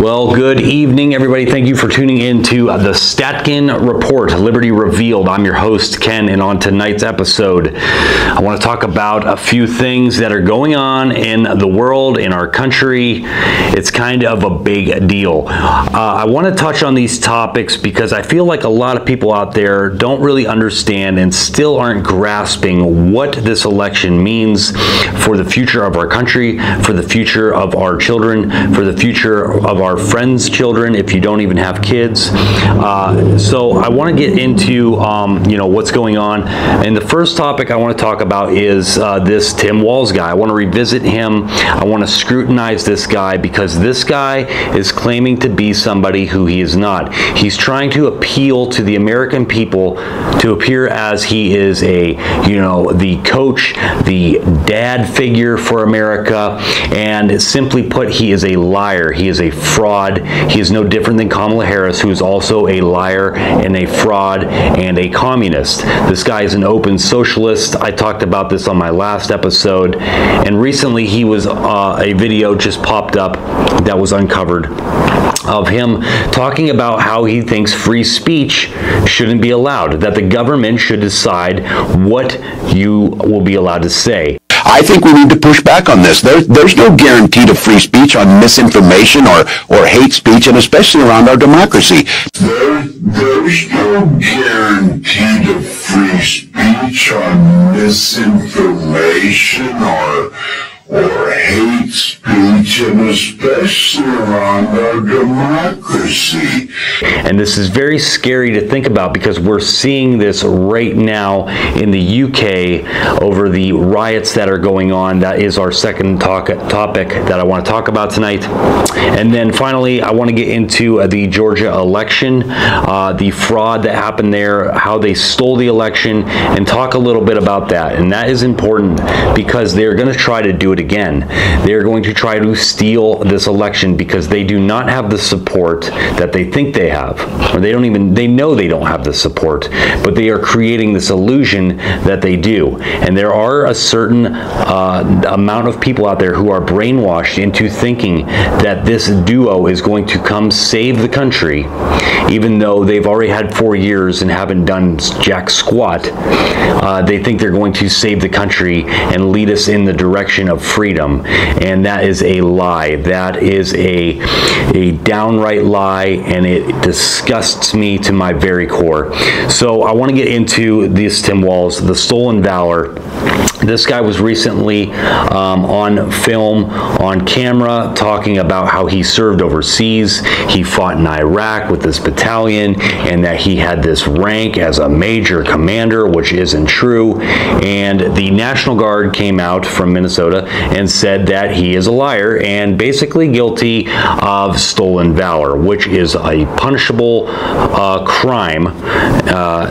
Well, good evening, everybody. Thank you for tuning in to the Statkun Report, Liberty Revealed. I'm your host, Ken, and on tonight's episode, I want to talk about a few things that are going on in the world, in our country. It's kind of a big deal. I want to touch on these topics because I feel like a lot of people out there don't really understand and still aren't grasping what this election means for the future of our country, for the future of our children, for the future of our friends' children, if you don't even have kids. So I want to get into what's going on. And the first topic I want to talk about is this Tim Walz guy. I want to revisit him. I want to scrutinize this guy because this guy is claiming to be somebody who he is not. He's trying to appeal to the American people to appear as he is the coach, the dad figure for America, and simply put, he is a liar. He is a fraud. He is no different than Kamala Harris, who is also a liar and a fraud and a communist. This guy is an open socialist. I talked about this on my last episode, and recently he was a video just popped up that was uncovered of him talking about how he thinks free speech shouldn't be allowed, that the government should decide what you will be allowed to say. I think we need to push back on this. There's no guarantee to free speech on misinformation or hate speech, and especially around our democracy. There's no guarantee to free speech on misinformation or hate speech, and especially around our democracy. And this is very scary to think about because we're seeing this right now in the UK over the riots that are going on. That is our second topic that I want to talk about tonight. And then finally, I want to get into the Georgia election, the fraud that happened there, how they stole the election, and talk a little bit about that. And that is important because they're going to try to do it again. They're going to try to steal this election because they do not have the support that they think they have. Or they know they don't have the support, but they are creating this illusion that they do. And there are a certain amount of people out there who are brainwashed into thinking that this duo is going to come save the country, even though they've already had 4 years and haven't done jack squat. They think they're going to save the country and lead us in the direction of freedom. And that is a lie. That is a downright lie, and it disgusts me to my very core. So I want to get into this Tim Walz, the stolen valor. This guy was recently on film, on camera, talking about how he served overseas. He fought in Iraq with this battalion, and that he had this rank as a major commander, which isn't true. And the National Guard came out from Minnesota and said that he is a liar and basically guilty of stolen valor, which is a punishable crime.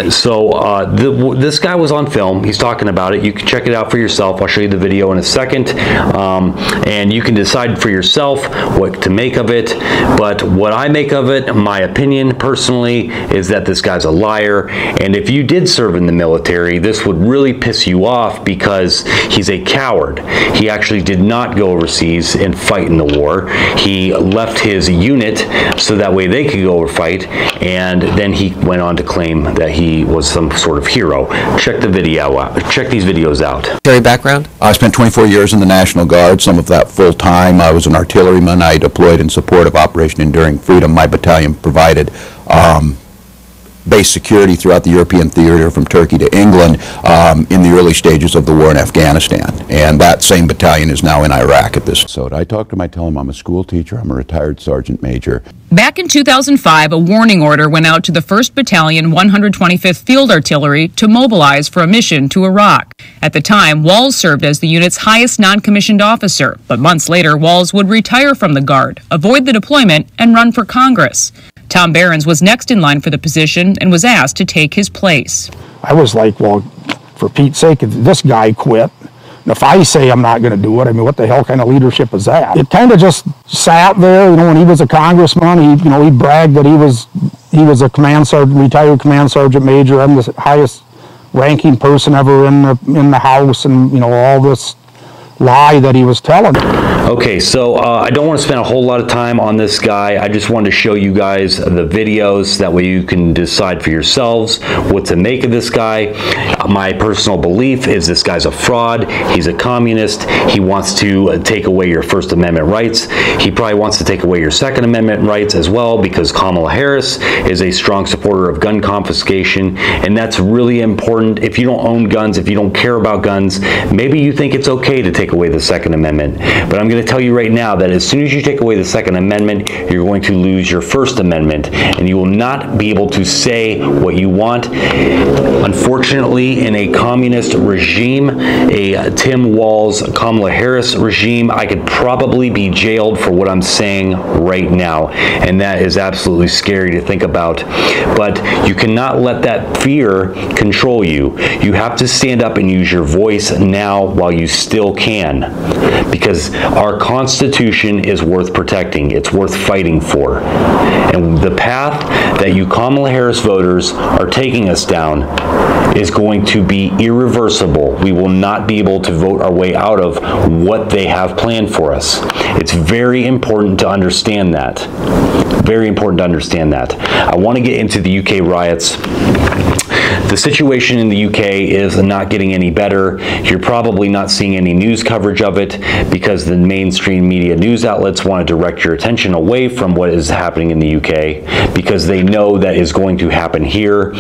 This guy was on film. He's talking about it. You can check it out for yourself. I'll show you the video in a second, and you can decide for yourself what to make of it. But what I make of it, my opinion personally, is that this guy's a liar. And if you did serve in the military, this would really piss you off because he's a coward. He actually did not go overseas and fight in the war. He left his unit so that way they could go over fight, and then he went on to claim that he was some sort of hero. Check the video out. Check these videos out. Background? I spent 24 years in the National Guard, some of that full-time. I was an artilleryman. I deployed in support of Operation Enduring Freedom. My battalion provided base security throughout the European theater from Turkey to England in the early stages of the war in Afghanistan. And that same battalion is now in Iraq at this. So I talk to him, I tell him I'm a school teacher, I'm a retired sergeant major. Back in 2005, a warning order went out to the 1st Battalion, 125th Field Artillery to mobilize for a mission to Iraq. At the time, Walz served as the unit's highest non-commissioned officer, but months later, Walz would retire from the Guard, avoid the deployment, and run for Congress. Tom Behrens was next in line for the position and was asked to take his place. I was like, well, for Pete's sake, this guy quit. And if I say I'm not going to do it, I mean, what the hell kind of leadership is that? It kind of just sat there. You know, when he was a congressman, he bragged that he was a command sergeant, retired command sergeant major. I'm the highest ranking person ever in the House, and all this lie that he was telling. Okay, so I don't want to spend a whole lot of time on this guy. I just wanted to show you guys the videos. That way you can decide for yourselves what to make of this guy. My personal belief is this guy's a fraud. He's a communist. He wants to take away your First Amendment rights. He probably wants to take away your Second Amendment rights as well, because Kamala Harris is a strong supporter of gun confiscation, and that's really important. If you don't own guns, if you don't care about guns, maybe you think it's okay to take away the Second Amendment. But I'm going to tell you right now that as soon as you take away the Second Amendment, you're going to lose your First Amendment, and you will not be able to say what you want. Unfortunately, in a communist regime, a Tim Walz, Kamala Harris regime, I could probably be jailed for what I'm saying right now, and that is absolutely scary to think about. But you cannot let that fear control you. You have to stand up and use your voice now while you still can, because our Constitution is worth protecting. It's worth fighting for. And the path that you Kamala Harris voters are taking us down is going to be irreversible. We will not be able to vote our way out of what they have planned for us. It's very important to understand that. Very important to understand that. I want to get into the UK riots. The situation in the UK is not getting any better. You're probably not seeing any news coverage of it because the mainstream media news outlets want to direct your attention away from what is happening in the UK, because they know that is going to happen here,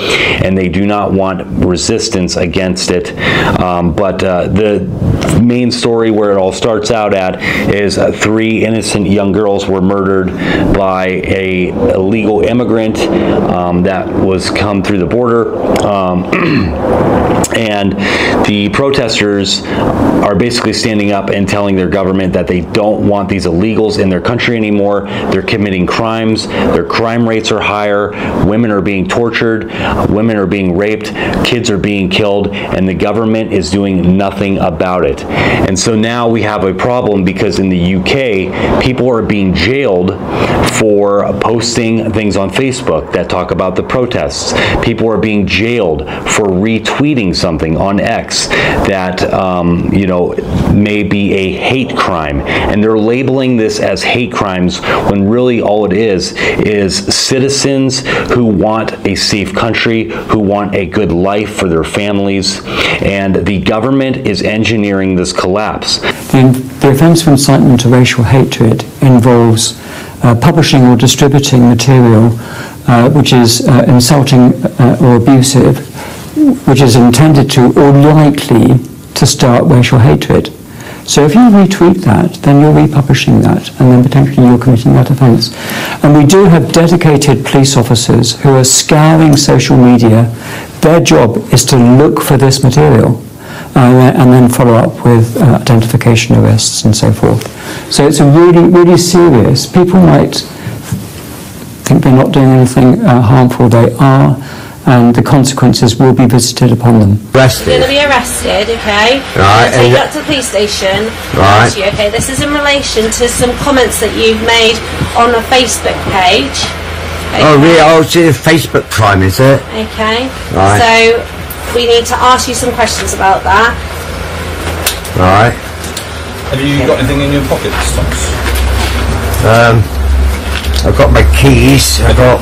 and they do not want resistance against it. But the main story where it all starts out at is 3 innocent young girls were murdered by a illegal immigrant that was come through the border. And the protesters are basically standing up and telling their government that they don't want these illegals in their country anymore. They're committing crimes. Their crime rates are higher. Women are being tortured. Women are being raped. Kids are being killed. And the government is doing nothing about it. And so now we have a problem, because in the UK, people are being jailed for posting things on Facebook that talk about the protests. People are being jailed for retweeting something on X that you know, may be a hate crime, and they're labeling this as hate crimes when really all it is citizens who want a safe country, who want a good life for their families, and the government is engineering this collapse. The offence of incitement to racial hatred involves publishing or distributing material which is insulting or abusive, which is intended to or likely to start racial hatred. So if you retweet that, then you're republishing that, and then potentially you're committing that offence. And we do have dedicated police officers who are scouring social media. Their job is to look for this material and then follow up with identification arrests and so forth. So it's a really, really serious. People might think they're not doing anything harmful. They are, and the consequences will be visited upon them. Arrested. You're going to be arrested, okay? Right. Take you up to the police station. Right. You, okay? This is in relation to some comments that you've made on a Facebook page. Okay? Oh, really? Oh, it's a Facebook crime, is it? Okay. Right. So we need to ask you some questions about that. Right. Have you got anything in your pockets, Thomas? I've got my keys. I've got...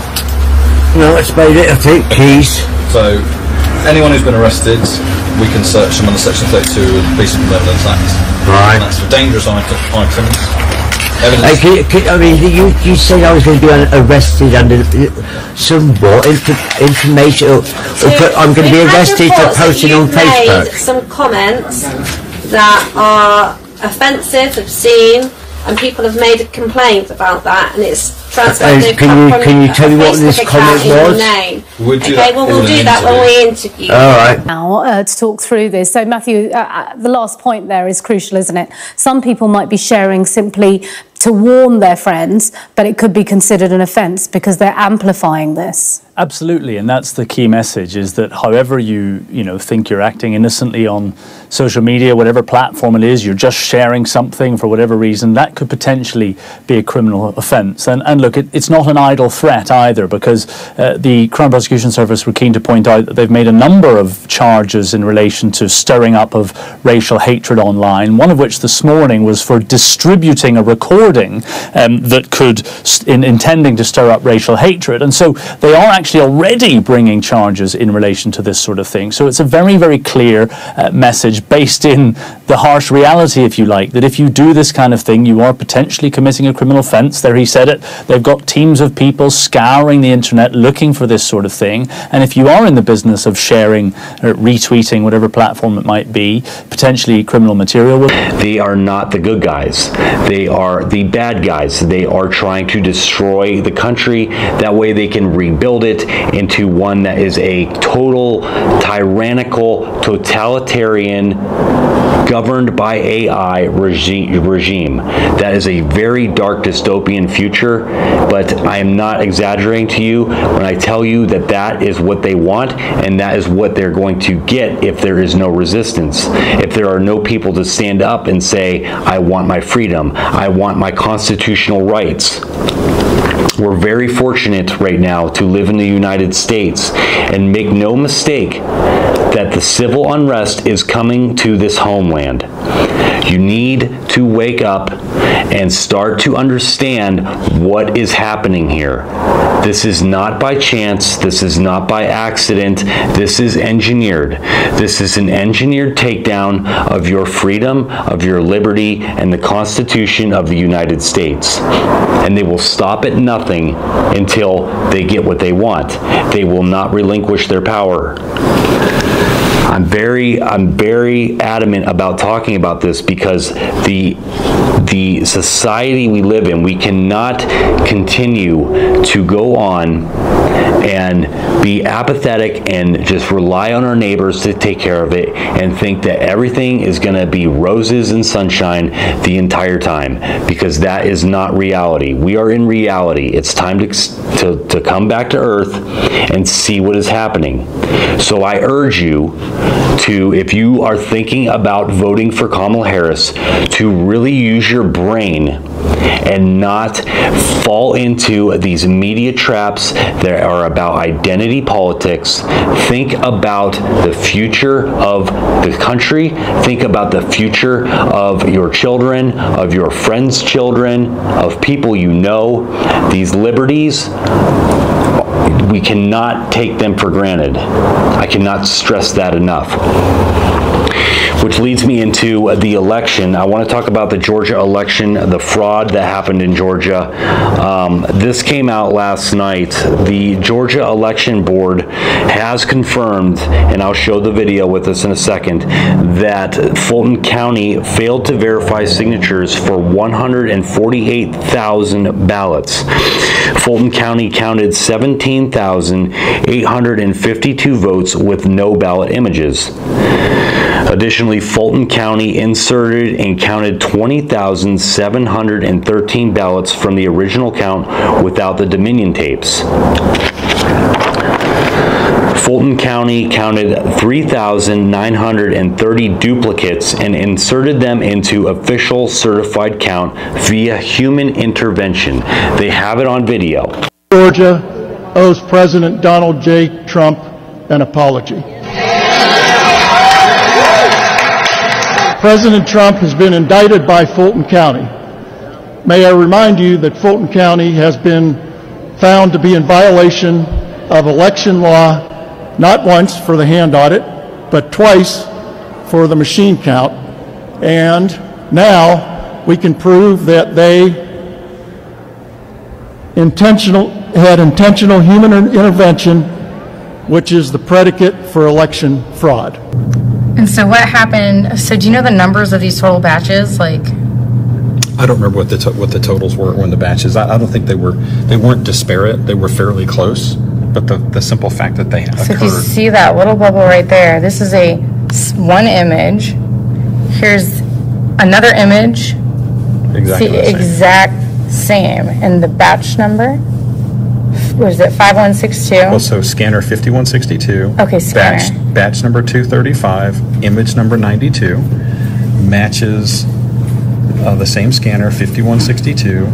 No, that's about it, I think. Keys. So, anyone who's been arrested, we can search them under Section 32 of the Police and Evidence Act. Right. And that's for dangerous items. Evidence. I mean, you said I was going to be arrested under some what? Information? I'm going to be arrested for posting on Facebook. Made some comments that are offensive, obscene, and people have made a complaint about that, and it's transmitted can you tell me what this comment was? Okay, well, we'll do that when we interview. All right. Now, to talk through this. So, Matthew, the last point there is crucial, isn't it? Some people might be sharing simply to warn their friends, but it could be considered an offence because they're amplifying this. Absolutely, and that's the key message, is that however you think you're acting innocently on social media, whatever platform it is, you're just sharing something for whatever reason, that could potentially be a criminal offence. And look, it's not an idle threat either, because the Crown Prosecution Service were keen to point out that they've made a number of charges in relation to stirring up of racial hatred online, one of which this morning was for distributing a recording that could, intending to stir up racial hatred. And so they are actually already bringing charges in relation to this sort of thing. So it's a very, very clear message based in the harsh reality, if you like, that if you do this kind of thing, you are potentially committing a criminal offence. There he said it. They've got teams of people scouring the internet looking for this sort of thing. And if you are in the business of sharing or retweeting, whatever platform it might be, potentially criminal material. They are not the good guys. They are the bad guys. They are trying to destroy the country. That way they can rebuild it into one that is a total tyrannical, totalitarian, governed by AI regime. That is a very dark dystopian future, but I am not exaggerating to you when I tell you that that is what they want, and that is what they're going to get if there is no resistance. If there are no people to stand up and say, I want my freedom, I want my constitutional rights. We're very fortunate right now to live in the United States, and make no mistake that the civil unrest is coming to this homeland. You need to wake up and start to understand what is happening here. This is not by chance. This is not by accident. This is engineered. This is an engineered takedown of your freedom, of your liberty, and the Constitution of the United States. And they will stop at nothing until they get what they want. They will not relinquish their power. I'm very adamant about talking about this, because the society we live in, we cannot continue to go on and be apathetic and just rely on our neighbors to take care of it and think that everything is going to be roses and sunshine the entire time, because that is not reality. We are in reality. It's time to come back to earth and see what is happening. So I urge you to, if you are thinking about voting for Kamala Harris, to really use your brain and not fall into these media traps that are about identity politics. Think about the future of the country. Think about the future of your children, of your friends' children, of people you know. These liberties, we cannot take them for granted. I cannot stress that enough. Which leads me into the election. I want to talk about the Georgia election, the fraud that happened in Georgia. This came out last night. The Georgia Election Board has confirmed, and I'll show the video with us in a second, that Fulton County failed to verify signatures for 148,000 ballots. Fulton County counted 17,852 votes with no ballot images. Additionally, Fulton County inserted and counted 20,713 ballots from the original count without the Dominion tapes. Fulton County counted 3,930 duplicates and inserted them into official certified count via human intervention. They have it on video. Georgia owes President Donald J. Trump an apology. President Trump has been indicted by Fulton County. May I remind you that Fulton County has been found to be in violation of election law, not once for the hand audit, but twice for the machine count. And now we can prove that they had intentional human intervention, which is the predicate for election fraud. And so what happened? So do you know the numbers of these total batches? Like, I don't remember what the totals were when the batches. I don't think they weren't disparate. They were fairly close. But the simple fact that they occurred. So if you see that little bubble right there, this is one image. Here's another image. Exactly. See, exact same. And the batch number. What is it, 5162? Well, so scanner 5162. Okay, scanner. Batch number 235, image number 92, matches the same scanner 5162,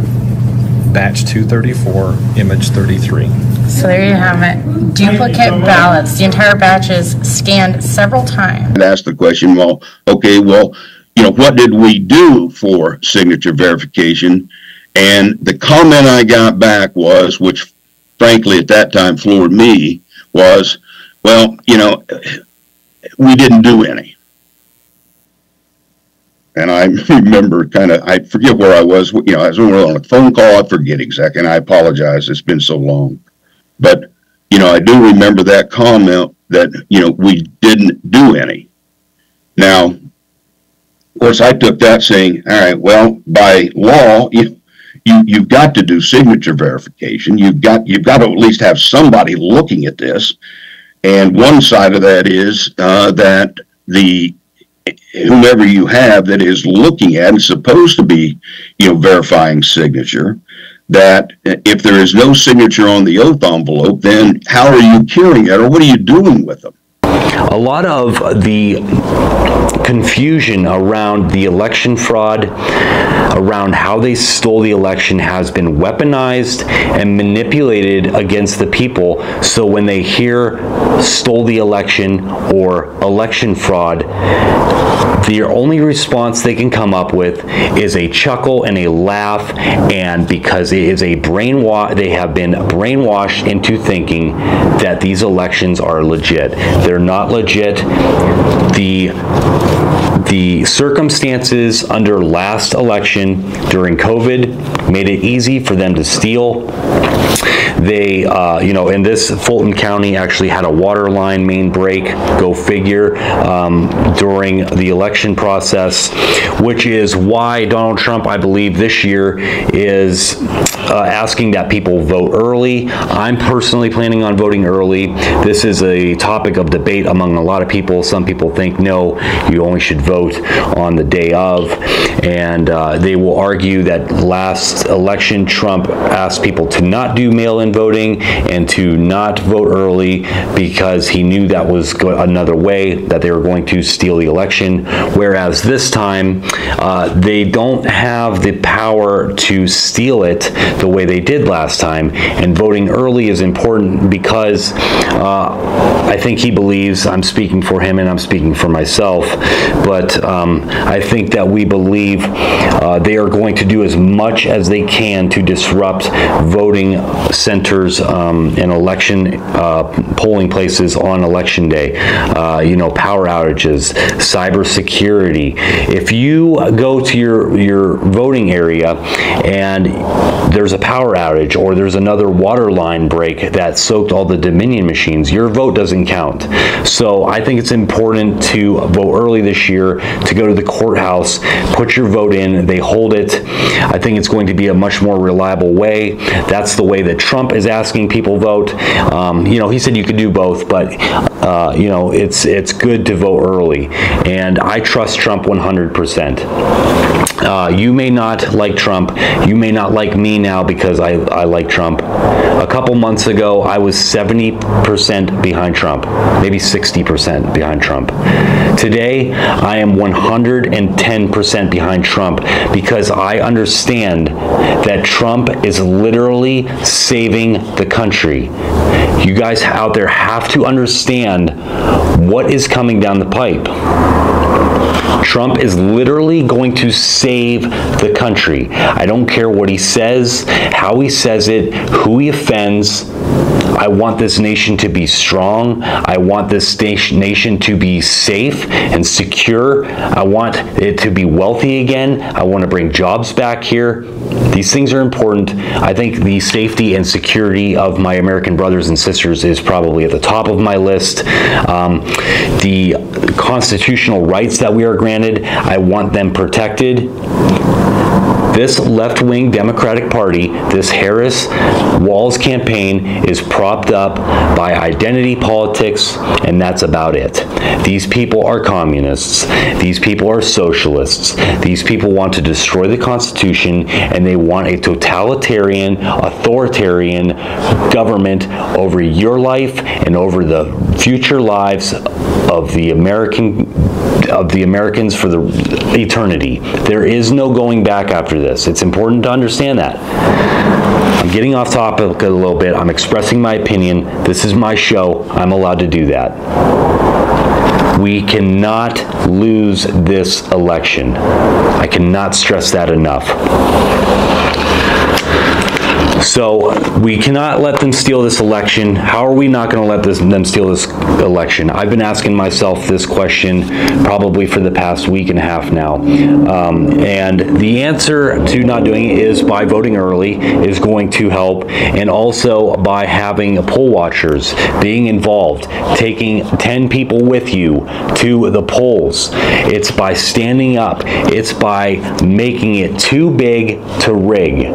batch 234, image 33. So there you have it. Duplicate ballots. The entire batch is scanned several times. And ask the question, well, okay, well, what did we do for signature verification? And the comment I got back was, which frankly at that time floored me, was, well, we didn't do any. And I remember I forget where I was, I was on a phone call, I forget exactly, and I apologize, it's been so long. But, I do remember that comment that, we didn't do any. Now, of course, I took that saying, all right, well, by law, you've got to do signature verification. You've got to at least have somebody looking at this. And one side of that is that whomever you have that is looking at and supposed to be, verifying signature, that if there is no signature on the oath envelope, then how are you curing it, or what are you doing with them? A lot of the confusion around the election fraud, around how they stole the election, has been weaponized and manipulated against the people. So when they hear stole the election or election fraud, the only response they can come up with is a chuckle and a laugh, and because it is a brainwash, they have been brainwashed into thinking that these elections are legit. They're not legit. The circumstances under last election during COVID made it easy for them to steal. They, in this, Fulton County actually had a water line main break, go figure, during the election process, which is why Donald Trump, I believe, this year is asking that people vote early. I'm personally planning on voting early. This is a topic of debate among a lot of people. Some people think, no, you only should vote on the day of, and they will argue that last election Trump asked people to not do mail-in voting and to not vote early because he knew that was another way that they were going to steal the election, whereas this time they don't have the power to steal it the way they did last time. And voting early is important because I think he believes, I'm speaking for him and I'm speaking for myself, but I think that we believe they are going to do as much as they can to disrupt voting centers and election polling places on election day. Power outages, cybersecurity. If you go to your voting area and there's a power outage or there's another water line break that soaked all the Dominion machines, your vote doesn't count. So I think it's important to vote early this year, to go to the courthouse, put your vote in, they hold it. I think it's going to be a much more reliable way. That's the way that Trump is asking people vote. He said you could do both, but it's good to vote early, and I trust Trump 100%. You may not like Trump. You may not like me now because I like Trump. A couple months ago, I was 70% behind Trump, maybe 60% behind Trump. Today, I am 110% behind Trump because I understand that Trump is literally saving the country. You guys out there have to understand what is coming down the pipe. Trump is literally going to save the country. I don't care what he says, how he says it, who he offends. I want this nation to be strong. I want this nation to be safe and secure. I want it to be wealthy again. I want to bring jobs back here. These things are important. I think the safety and security of my American brothers and sisters is probably at the top of my list. The constitutional rights that we are granted, I want them protected. This left-wing Democratic Party, this Harris-Walz campaign is propped up by identity politics, and that's about it. These people are communists. These people are socialists. These people want to destroy the Constitution, and they want a totalitarian, authoritarian government over your life and over the future lives of the American of the Americans for the eternity. There is no going back after this. It's important to understand that. I'm getting off topic a little bit. I'm expressing my opinion. This is my show. I'm allowed to do that. We cannot lose this election. I cannot stress that enough. So we cannot let them steal this election. How are we not going to let them steal this election? I've been asking myself this question probably for the past week and a half now. And the answer to not doing it is by voting early is going to help, and also by having poll watchers, being involved, taking 10 people with you to the polls. It's by standing up. It's by making it too big to rig.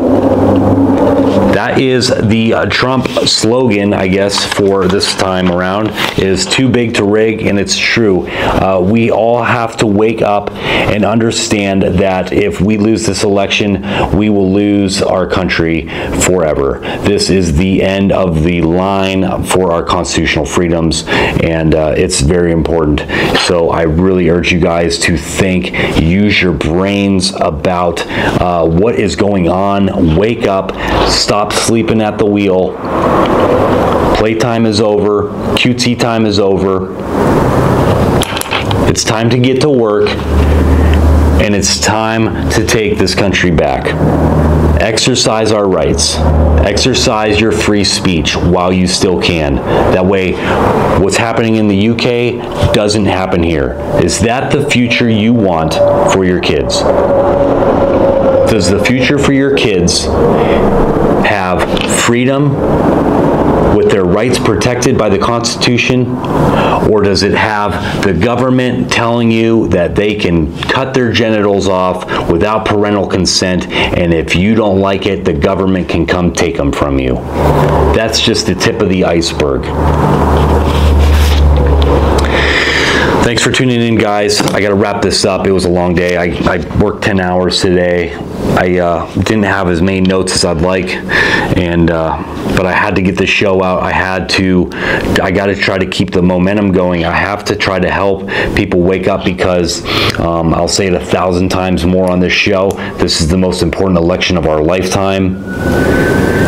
That is the Trump slogan, I guess, for this time around, is too big to rig, and it's true. We all have to wake up and understand that if we lose this election, we will lose our country forever. This is the end of the line for our constitutional freedoms, and it's very important. So I really urge you guys to think, use your brains about what is going on. Wake up, stop sleeping at the wheel. Playtime is over. QT time is over. It's time to get to work, and it's time to take this country back. Exercise our rights. Exercise your free speech while you still can. That way, what's happening in the UK doesn't happen here. Is that the future you want for your kids? Does the future for your kids have freedom with their rights protected by the Constitution, or does it have the government telling you that they can cut their genitals off without parental consent, and if you don't like it, the government can come take them from you? That's just the tip of the iceberg. Thanks for tuning in, guys. I got to wrap this up. It was a long day. I worked 10 hours today. I didn't have as many notes as I'd like, and but I had to get the show out. I got to try to keep the momentum going. I have to try to help people wake up, because I'll say it 1,000 times more on this show. This is the most important election of our lifetime.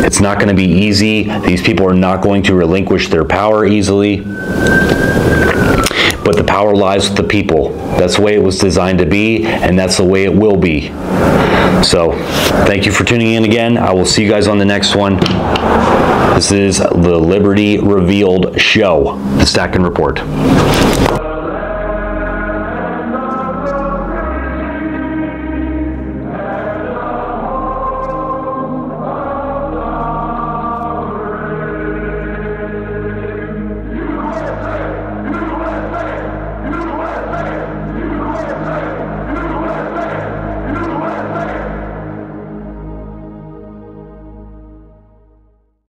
It's not going to be easy. These people are not going to relinquish their power easily. But the power lies with the people. That's the way it was designed to be, and that's the way it will be. So, thank you for tuning in again. I will see you guys on the next one. This is the Liberty Revealed Show, the Statkun Report.